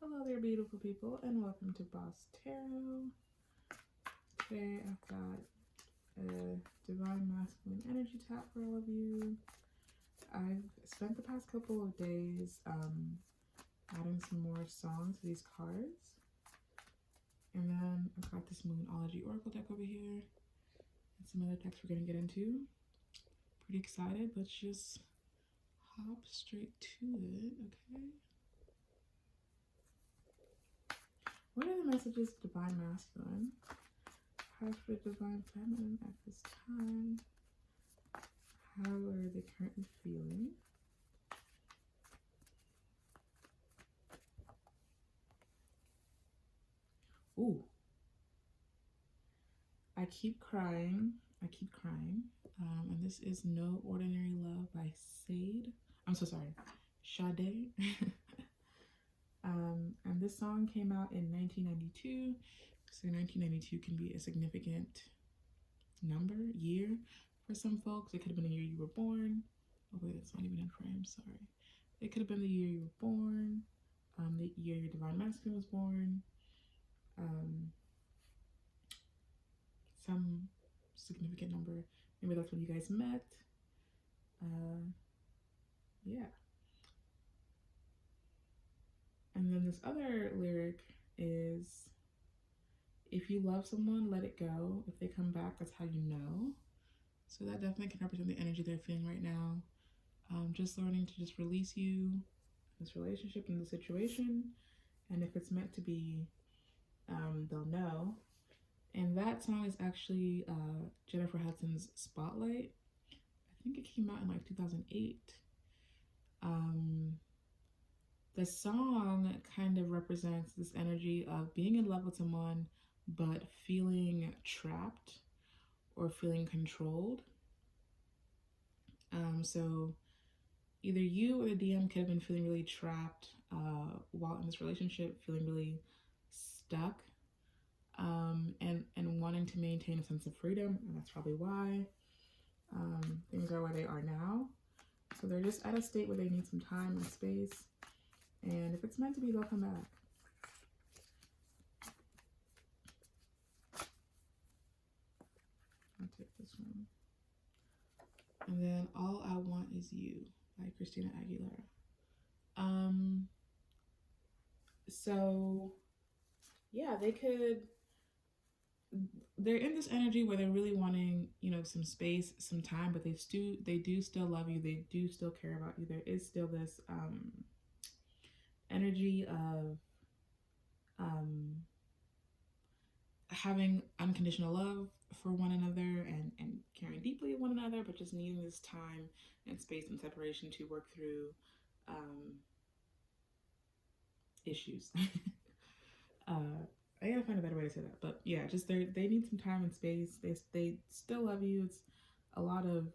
Hello there, beautiful people, and welcome to Boss Tarot. Today I've got a Divine Masculine Energy tap for all of you. I've spent the past couple of days adding some more songs to these cards. And then I've got this Moonology Oracle deck over here and some other decks we're going to get into. Pretty excited. Let's just hop straight to it, okay? What are the messages of Divine Masculine? Cards for Divine Feminine at this time. How are they currently feeling? Ooh. I keep crying. And this is No Ordinary Love by Sade. I'm so sorry. Sade. And this song came out in 1992. So 1992 can be a significant year for some folks. It could have been the year you were born. Oh wait, that's not even in frame, sorry. It could have been the year you were born, the year your Divine Masculine was born, some significant number. Maybe that's when you guys met. Yeah. And then this other lyric is, if you love someone, let it go. If they come back, that's how you know. So that definitely can represent the energy they're feeling right now. Just learning to just release you, this relationship and the situation. And if it's meant to be, they'll know. And that song is actually Jennifer Hudson's Spotlight. I think it came out in like 2008. The song kind of represents this energy of being in love with someone, but feeling trapped or feeling controlled. So either you or the DM could have been feeling really trapped while in this relationship, feeling really stuck, and wanting to maintain a sense of freedom, and that's probably why things are where they are now. So they're just at a state where they need some time and space, and if it's meant to be, they'll come back. I'll take this one. And then All I Want Is You by Christina Aguilera. So yeah, they're in this energy where they're really wanting, some space, some time, but they do still love you. They do still care about you. There is still this energy of having unconditional love for one another and caring deeply of one another, but just needing this time and space and separation to work through issues. I gotta find a better way to say that, but yeah, just they need some time and space. They still love you. It's a lot of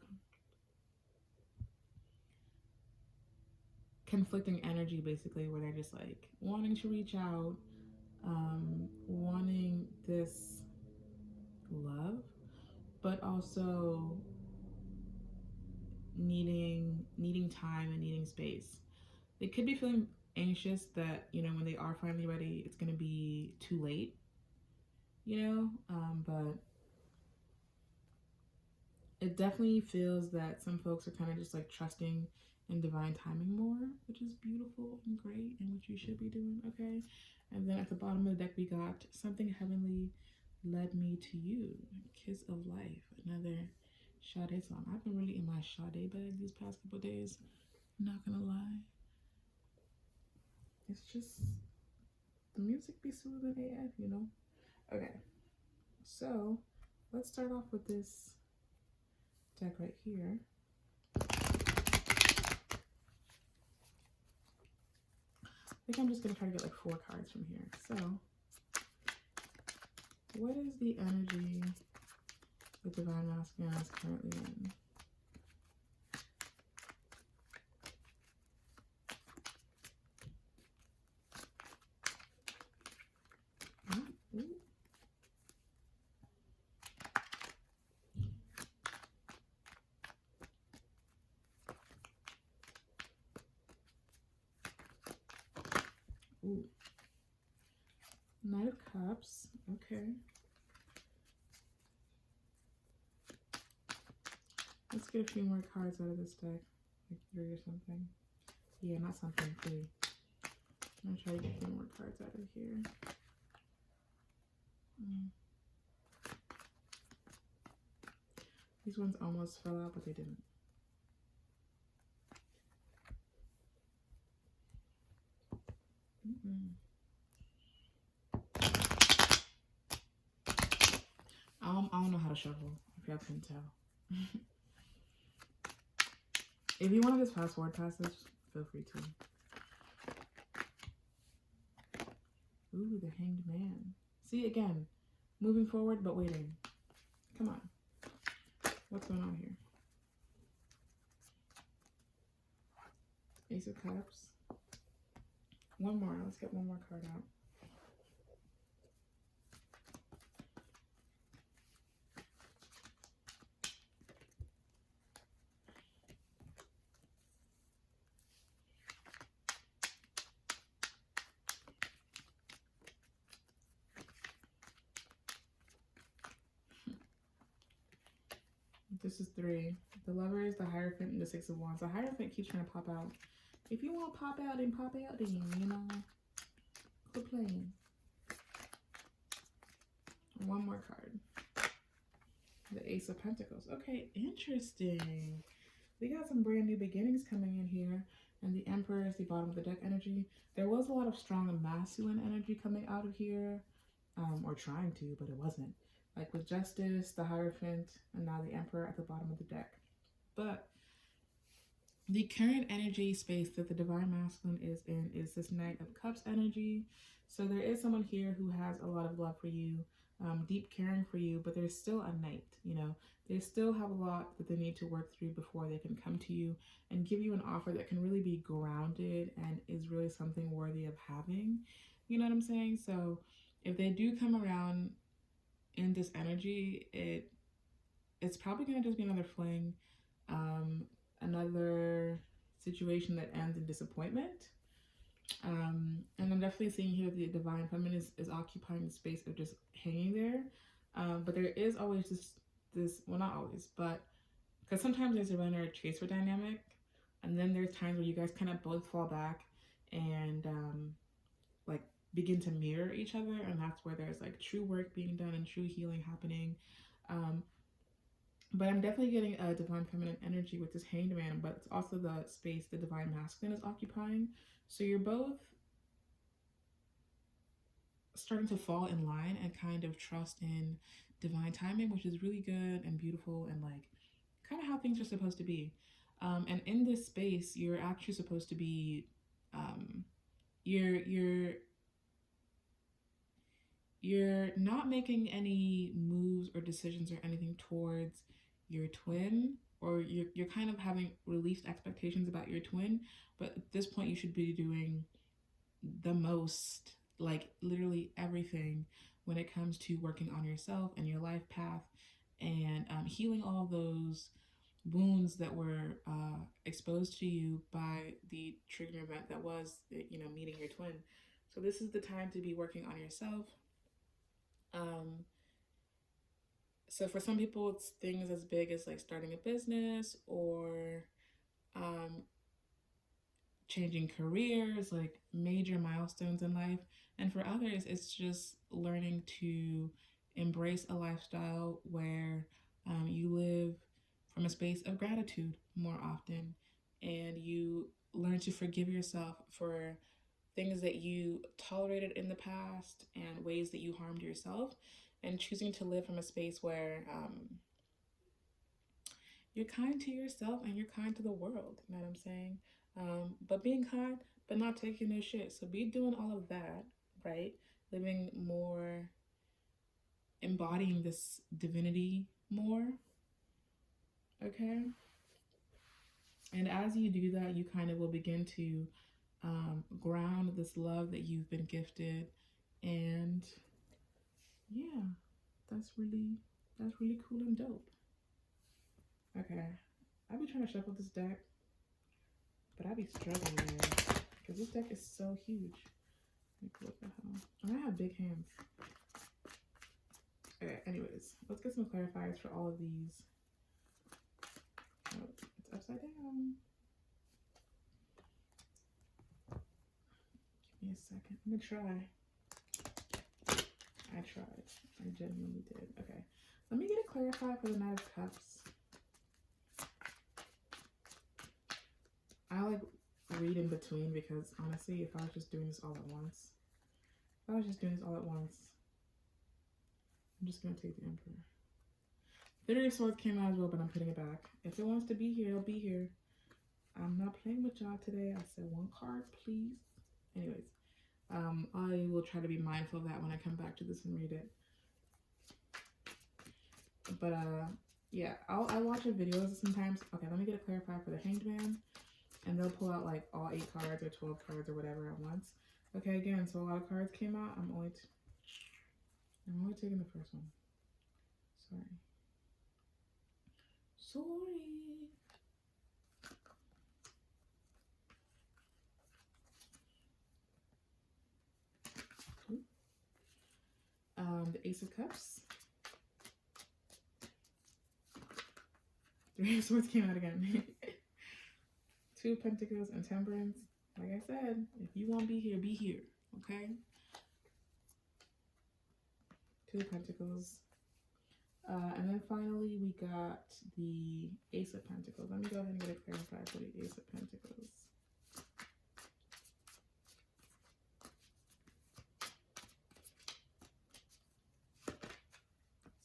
conflicting energy, basically, where they're just like wanting to reach out, wanting this love, but also needing time and needing space. They could be feeling anxious that, when they are finally ready, it's going to be too late, but it definitely feels that some folks are kind of just like trusting in divine timing more, which is beautiful and great, and which you should be doing, okay? And then at the bottom of the deck, we got Something Heavenly Led Me to You, Kiss of Life, another Sade song. I've been really in my Sade bag these past couple of days, not gonna lie. It's just, the music be soothing AF, Okay, so let's start off with this deck right here. I think I'm just going to try to get like 4 cards from here. So, what is the energy the Divine Masculine is currently in? Ooh. Knight of Cups. Okay. Let's get a few more cards out of this deck. Like 3 or something. Yeah, not something, 3. I'm gonna try to get a few more cards out of here. These ones almost fell out, but they didn't. I don't know how to shuffle, if y'all can tell. If you want to just fast forward passage, feel free to. Ooh, the Hanged Man. See, again, moving forward, but waiting. Come on. What's going on here? Ace of Cups. One more. Let's get one more card out. This is 3. The Lovers, the Hierophant, and the 6 of Wands. The Hierophant keeps trying to pop out. If you want to pop out, then pop out then, you know. Quit playing. One more card. The Ace of Pentacles. Okay, interesting. We got some brand new beginnings coming in here. And the Emperor is the bottom of the deck energy. There was a lot of strong masculine energy coming out of here. Or trying to, but it wasn't. Like with Justice, the Hierophant, and now the Emperor at the bottom of the deck. But the current energy space that the Divine Masculine is in is this Knight of Cups energy. So there is someone here who has a lot of love for you, deep caring for you, but there's still a Knight, you know. They still have a lot that they need to work through before they can come to you and give you an offer that can really be grounded and is really something worthy of having. You know what I'm saying? So if they do come around in this energy, it's probably going to just be another fling, another situation that ends in disappointment. And I'm definitely seeing here the Divine Feminine is occupying the space of just hanging there. But there is always this, well, not always, but because sometimes there's a runner chaser dynamic, and then there's times where you guys kind of both fall back and like begin to mirror each other, and that's where there's like true work being done and true healing happening. But I'm definitely getting a Divine Feminine energy with this Hanged Man, but it's also the space the Divine Masculine is occupying. So you're both starting to fall in line and kind of trust in divine timing, which is really good and beautiful and like kind of how things are supposed to be. And in this space, you're actually supposed to be, you're not making any moves or decisions or anything towards your twin, or you're kind of having released expectations about your twin, but at this point you should be doing the most, like literally everything when it comes to working on yourself and your life path and healing all those wounds that were exposed to you by the triggering event that was, you know, meeting your twin. So this is the time to be working on yourself. So for some people, it's things as big as like starting a business or changing careers, like major milestones in life. And for others, it's just learning to embrace a lifestyle where you live from a space of gratitude more often, and you learn to forgive yourself for things that you tolerated in the past and ways that you harmed yourself, and choosing to live from a space where you're kind to yourself and you're kind to the world. You know what I'm saying? But being kind, but not taking no shit. So be doing all of that, right? Living more, embodying this divinity more. Okay? And as you do that, you kind of will begin to ground this love that you've been gifted. And yeah, that's really cool and dope. Okay, I've been trying to shuffle this deck, but I be struggling, man, because this deck is so huge. Like, what the hell? I have big hands. Okay, anyways, let's get some clarifiers for all of these. Oh, it's upside down. Give me a second. I'm gonna try. I tried. I genuinely did. Okay. Let me get it clarified for the Knight of Cups. I like read in between because honestly, if I was just doing this all at once, I'm just gonna take the Emperor. Three of Swords came out as well, but I'm putting it back. If it wants to be here, it'll be here. I'm not playing with y'all today. I said one card, please. Anyways, I will try to be mindful of that when I come back to this and read it. But yeah, I watch a videos sometimes. Okay, let me get it clarified for the Hanged Man, and they'll pull out like all 8 cards or 12 cards or whatever at once. Okay, again, so a lot of cards came out. I'm only taking the first one. Sorry. The Ace of Cups. Three of Swords came out again. Two of Pentacles and Temperance. Like I said, if you want to be here, okay? Two of Pentacles. And then finally we got the Ace of Pentacles. Let me go ahead and get it clarified for the Ace of Pentacles.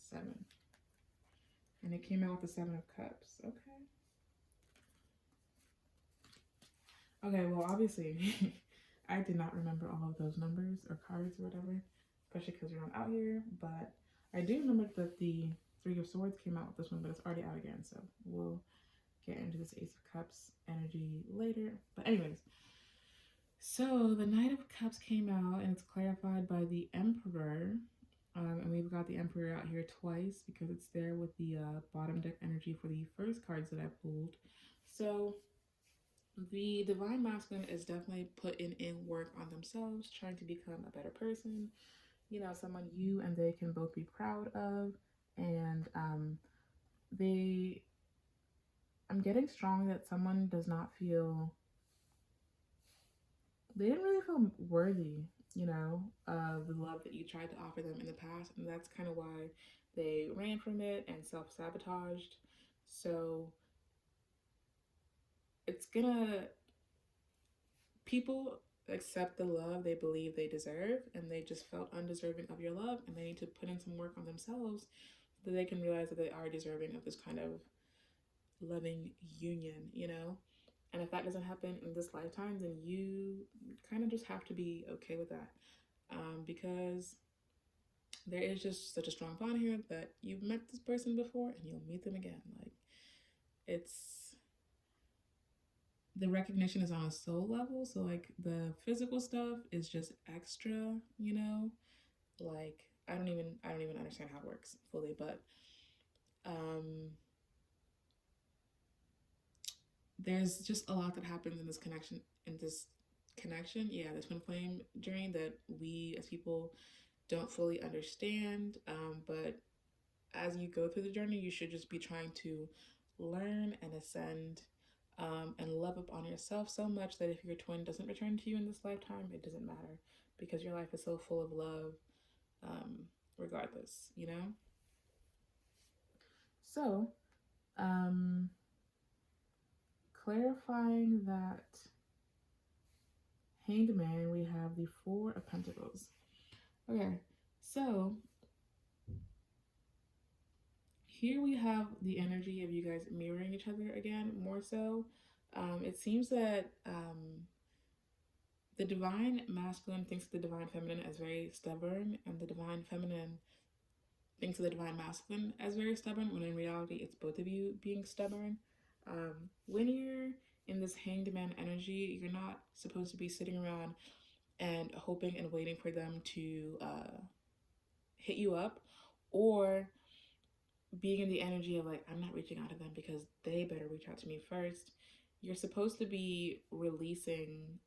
Seven. And it came out with the Seven of Cups. Okay. Okay, well, obviously, I did not remember all of those numbers or cards or whatever, especially because you're not out here. But I do remember that the Three of Swords came out with this one, but it's already out again. So we'll get into this Ace of Cups energy later. But anyways, so the Knight of Cups came out, and it's clarified by the Emperor. And we've got the Emperor out here twice because it's there with the bottom deck energy for the first cards that I pulled. So the Divine Masculine is definitely putting in work on themselves, trying to become a better person. You know, someone you and they can both be proud of. And I'm getting strong that someone does not feel, they didn't really feel worthy, you know, of the love that you tried to offer them in the past. And that's kind of why they ran from it and self-sabotaged. So people accept the love they believe they deserve, and they just felt undeserving of your love, and they need to put in some work on themselves so that they can realize that they are deserving of this kind of loving union, you know? And if that doesn't happen in this lifetime, then you kind of just have to be okay with that, because there is just such a strong bond here that you've met this person before and you'll meet them again. Like, the recognition is on a soul level, so like the physical stuff is just extra, you know? Like, I don't even understand how it works fully, but there's just a lot that happens in this connection, this twin flame journey that we as people don't fully understand, but as you go through the journey, you should just be trying to learn and ascend, and love up on yourself so much that if your twin doesn't return to you in this lifetime, it doesn't matter, because your life is so full of love, regardless, you know? So, clarifying that Hanged Man, we have the Four of Pentacles. Okay, so here we have the energy of you guys mirroring each other again, more so. It seems that the Divine Masculine thinks of the Divine Feminine as very stubborn, and the Divine Feminine thinks of the Divine Masculine as very stubborn, when in reality it's both of you being stubborn. When you're in this Hanged Man energy, you're not supposed to be sitting around and hoping and waiting for them to hit you up, or being in the energy of like, I'm not reaching out to them because they better reach out to me first. You're supposed to be releasing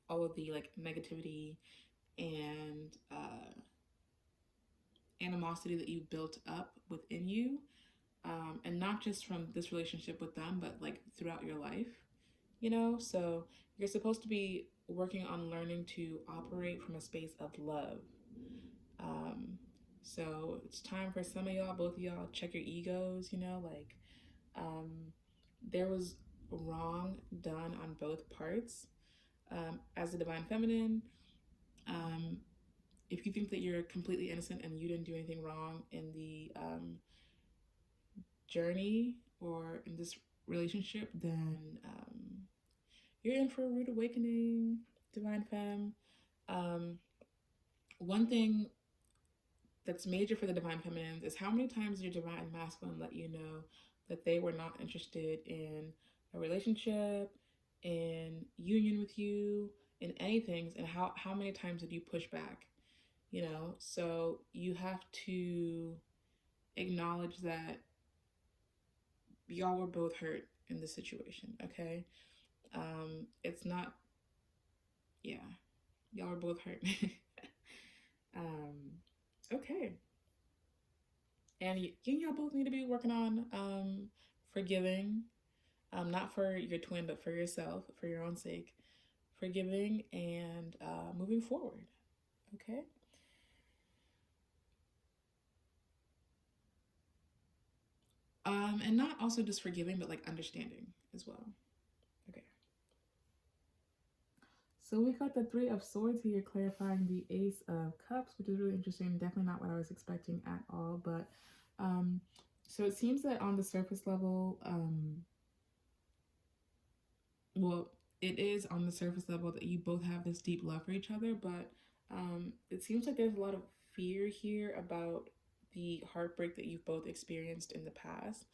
all of the like negativity and animosity that you built up within you, and not just from this relationship with them, but like throughout your life, you know? So you're supposed to be working on learning to operate from a space of love. Um, so it's time for some of y'all, both of y'all, check your egos, you know, like um, there was wrong done on both parts. As the divine feminine, um, if you think that you're completely innocent and you didn't do anything wrong in the journey or in this relationship, then you're in for a rude awakening, divine femme. Um, One thing that's major for the divine feminines is how many times your divine masculine let you know that they were not interested in a relationship, in union with you, in anything, and how many times did you push back? You know, so you have to acknowledge that y'all were both hurt in this situation, okay? It's not, yeah, y'all were both hurt. um, okay. And y'all both need to be working on forgiving, not for your twin, but for yourself, for your own sake, forgiving and moving forward, okay? And not also just forgiving, but like understanding as well. Okay. So we got the Three of Swords here, clarifying the Ace of Cups, which is really interesting. Definitely not what I was expecting at all. But so it seems that on the surface level, well, it is on the surface level that you both have this deep love for each other, but it seems like there's a lot of fear here about the heartbreak that you've both experienced in the past,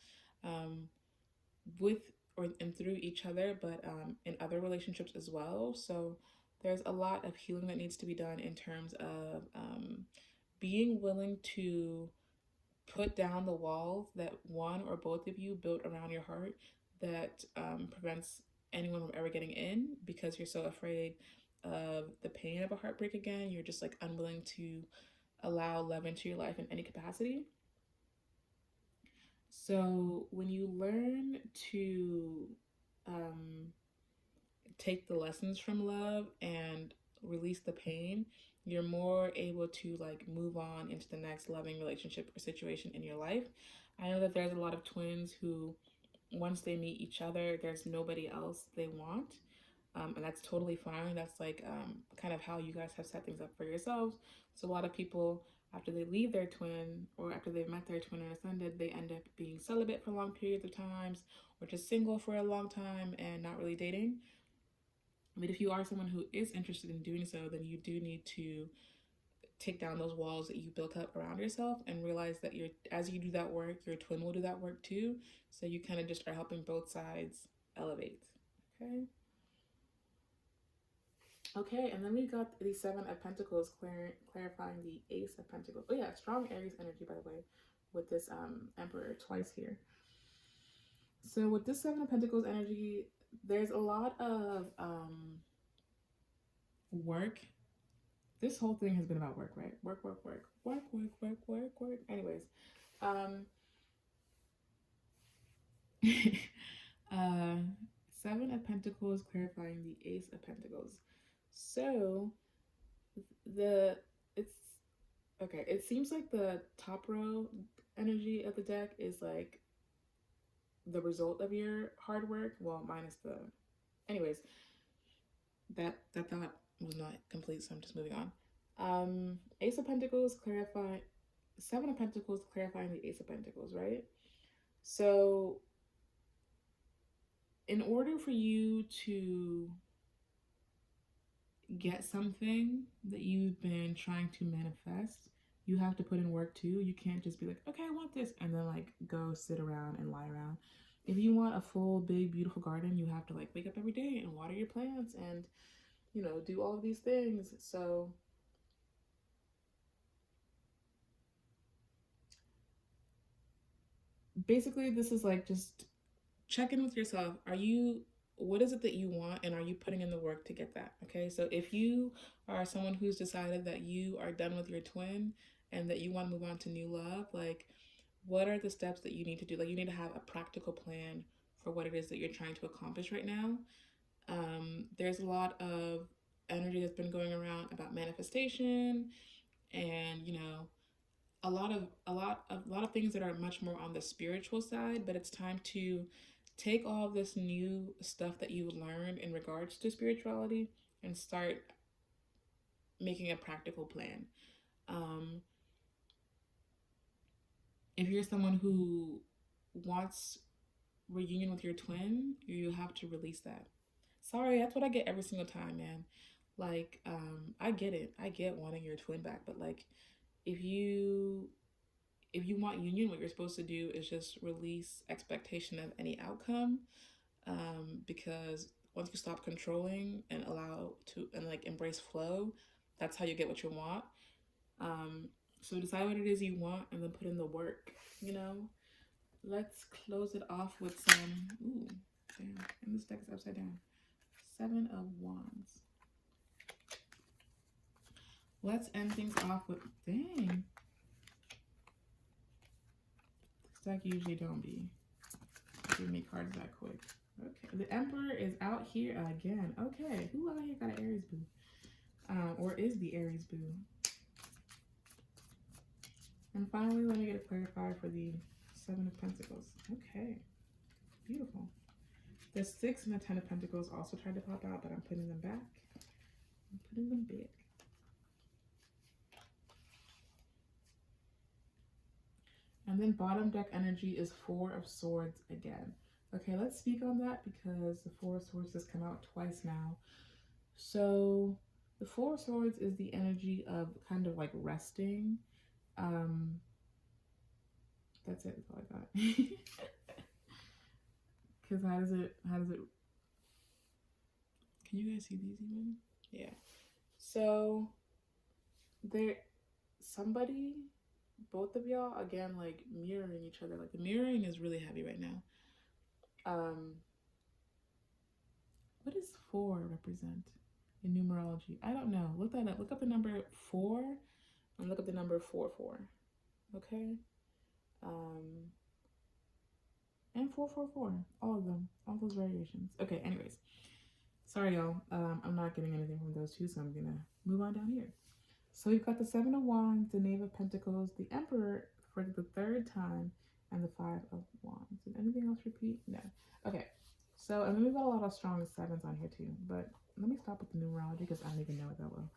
with or and through each other, but in other relationships as well. So there's a lot of healing that needs to be done in terms of being willing to put down the walls that one or both of you built around your heart that prevents anyone from ever getting in, because you're so afraid of the pain of a heartbreak again. You're just like unwilling to allow love into your life in any capacity. So when you learn to um, take the lessons from love and release the pain, you're more able to like move on into the next loving relationship or situation in your life. I know that there's a lot of twins who, once they meet each other, there's nobody else they want. And that's totally fine. That's like kind of how you guys have set things up for yourselves. So a lot of people, after they leave their twin or after they've met their twin and ascended, they end up being celibate for long periods of times, or just single for a long time and not really dating. But if you are someone who is interested in doing so, then you do need to take down those walls that you built up around yourself and realize that you're, as you do that work, your twin will do that work too. So you kind of just are helping both sides elevate. Okay. Okay, and then we got the Seven of Pentacles clarifying the Ace of Pentacles. Oh yeah, strong Aries energy, by the way, with this Emperor twice here. So with this Seven of Pentacles energy, there's a lot of work. This whole thing has been about work, right? Work, work, work, work, work, work, work, work. Anyways, Seven of Pentacles clarifying the Ace of Pentacles. So it's okay. It seems like the top row energy of the deck is like the result of your hard work. Well, minus the, anyways, that thought was not complete, so I'm just moving on. Ace of Pentacles clarify, Seven of Pentacles clarifying the Ace of Pentacles, right? So in order for you to get something that you've been trying to manifest, you have to put in work too. You can't just be like, okay, I want this, and then like go sit around and lie around. If you want a full, big, beautiful garden, you have to like wake up every day and water your plants and, you know, do all of these things. So basically, this is like just check in with yourself. Are you what is it that you want, and are you putting in the work to get that? Okay, so if you are someone who's decided that you are done with your twin and that you want to move on to new love, like, what are the steps that you need to do? Like, you need to have a practical plan for what it is that you're trying to accomplish right now. There's a lot of energy that's been going around about manifestation, and a lot of things that are much more on the spiritual side, but it's time to take all of this new stuff that you learned in regards to spirituality and start making a practical plan. Um, if you're someone who wants reunion with your twin, you have to release that. Sorry, that's what I get every single time, man. Like, I get it. I get wanting your twin back, but like, if you if you want union, what you're supposed to do is just release expectation of any outcome, because once you stop controlling and allow to and like embrace flow, that's how you get what you want. Um, so decide what it is you want and then put in the work. You know, let's close it off with some. Ooh, damn! And this deck is upside down. 7 of Wands. Let's end things off with dang. This deck usually don't be giving me cards that quick. Okay, the Emperor is out here again. Okay, who out here got an Aries boo? Or is the Aries boo? And finally, let me get a clarifier for the 7 of Pentacles. Okay, beautiful. The 6 and the 10 of Pentacles also tried to pop out, but I'm putting them back. I'm putting them back. And then bottom deck energy is 4 of Swords again. Okay, let's speak on that because the 4 of Swords has come out twice now. So the 4 of Swords is the energy of kind of like resting. That's it. That's all I got. Because how does it, can you guys see these even? Yeah. So there, somebody, both of y'all, again, like mirroring each other. Like the mirroring is really heavy right now. What does 4 represent in numerology? I don't know. Look that up. Look up the number 4 and look up the number 44. Okay? And 444. All of them. All those variations. Okay, anyways. Sorry, y'all. I'm not getting anything from those two, so I'm gonna move on down here. So we've got the 7 of Wands, the Knave of Pentacles, the Emperor for the 3rd time, and the 5 of Wands. Did anything else repeat? No. Okay. So, and then we've got a lot of strong 7s on here too, but let me stop with the numerology because I don't even know it that well.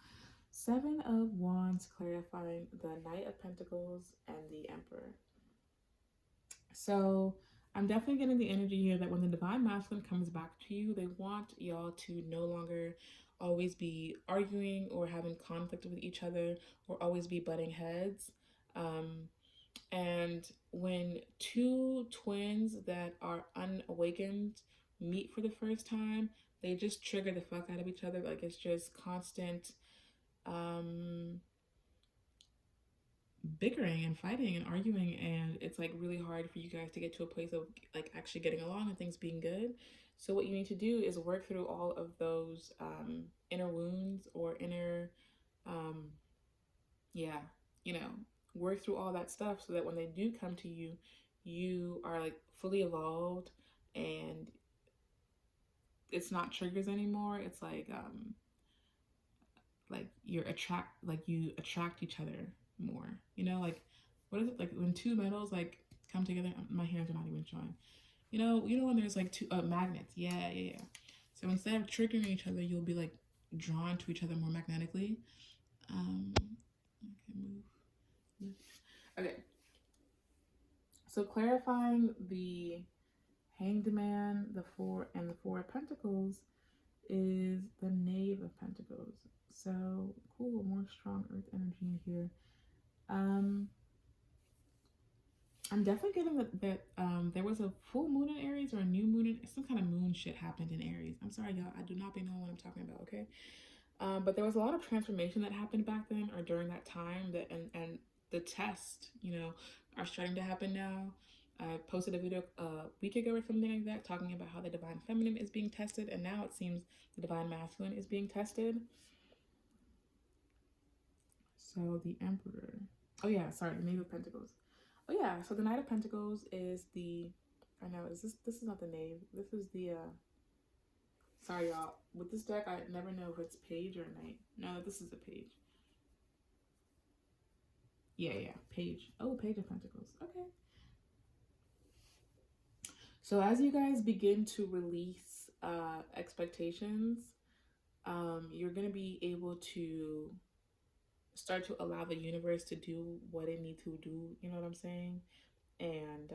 7 of Wands clarifying the Knight of Pentacles and the Emperor. So I'm definitely getting the energy here that when the Divine Masculine comes back to you, they want y'all to no longer always be arguing or having conflict with each other or always be butting heads. And when two twins that are unawakened meet for the first time, they just trigger the fuck out of each other. Like it's just constant bickering and fighting and arguing, and it's like really hard for you guys to get to a place of like actually getting along and things being good. So what you need to do is work through all of those inner wounds or inner work through all that stuff so that when they do come to you, you are like fully evolved and it's not triggers anymore. It's like you attract each other more. You know, like what is it, like when two metals like come together? My hands are not even showing. You know when there's like two magnets. Yeah. So instead of triggering each other, you'll be like drawn to each other more magnetically. Okay. So clarifying the Hanged Man, the 4 and the 4 of Pentacles is the Knave of Pentacles. So cool, more strong earth energy in here. I'm definitely getting that there was a full moon in Aries or a new moon in some kind of moon shit happened in Aries. I'm sorry, y'all. I do not be knowing what I'm talking about, okay? But there was a lot of transformation that happened back then or during that time that and the tests, are starting to happen now. I posted a video a week ago or something like that, talking about how the divine feminine is being tested, and now it seems the divine masculine is being tested. So the Emperor. Oh yeah, sorry, the Knave of Pentacles. Oh yeah, so the Knight of Pentacles is the. I know this is not the Knave. This is the. Sorry y'all. With this deck, I never know if it's page or knight. No, this is a page. Yeah, page. Oh, Page of Pentacles. Okay. So as you guys begin to release expectations, you're going to be able to start to allow the universe to do what it needs to do. You know what I'm saying? And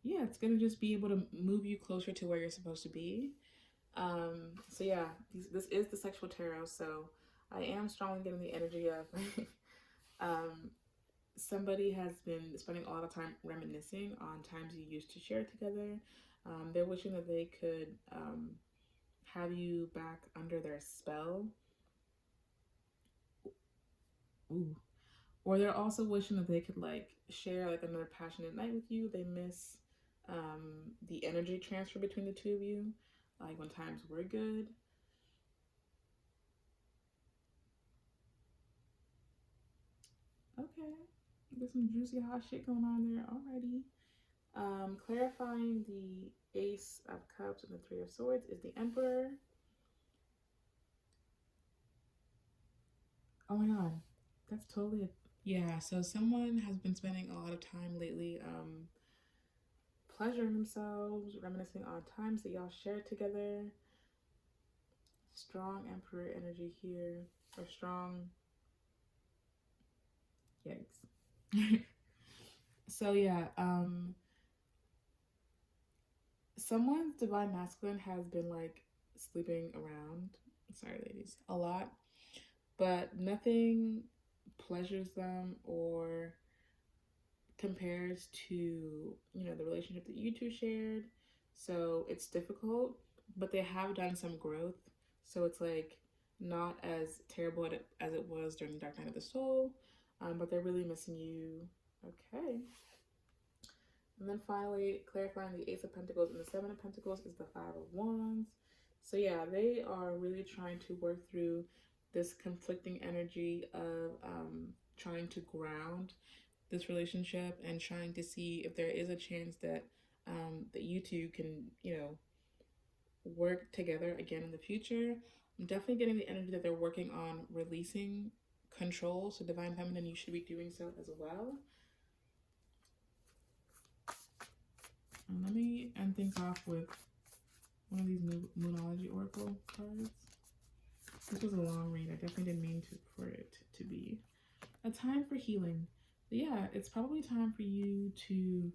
yeah, it's going to just be able to move you closer to where you're supposed to be. So yeah, this is the sexual tarot. So I am strongly getting the energy of somebody has been spending a lot of time reminiscing on times you used to share together. They're wishing that they could have you back under their spell. Ooh. Or they're also wishing that they could like share like another passionate night with you. They miss the energy transfer between the two of you, like when times were good. Okay, there's some juicy hot shit going on there already. Clarifying the Ace of Cups and the Three of Swords is the Emperor. Oh my god, that's totally yeah. So someone has been spending a lot of time lately pleasuring themselves, reminiscing on times that y'all shared together. Strong Emperor energy here, or strong. Yikes. So yeah, someone's divine masculine has been like sleeping around. Sorry, ladies, a lot, but nothing pleasures them or compares to the relationship that you two shared. So it's difficult, but they have done some growth. So it's like not as terrible as it was during the Dark Night of the Soul, but they're really missing you. Okay. And then finally, clarifying the Ace of Pentacles and the Seven of Pentacles is the Five of Wands. So yeah, they are really trying to work through this conflicting energy of trying to ground this relationship and trying to see if there is a chance that that you two can, work together again in the future. I'm definitely getting the energy that they're working on releasing control. So Divine Feminine, you should be doing so as well. And let me end things off with one of these Moonology Oracle cards. This was a long read. I definitely didn't mean for it to be. A time for healing. But yeah, it's probably time for you to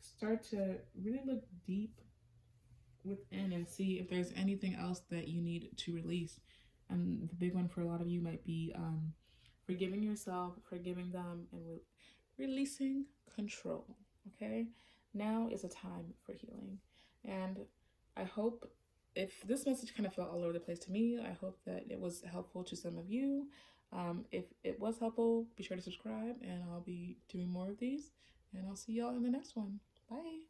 start to really look deep within and see if there's anything else that you need to release. And the big one for a lot of you might be forgiving yourself, forgiving them, and releasing control. Okay, now is a time for healing. And I hope, if this message kind of felt all over the place to me, I hope that it was helpful to some of you. If it was helpful, be sure to subscribe, and I'll be doing more of these. And I'll see y'all in the next one. Bye.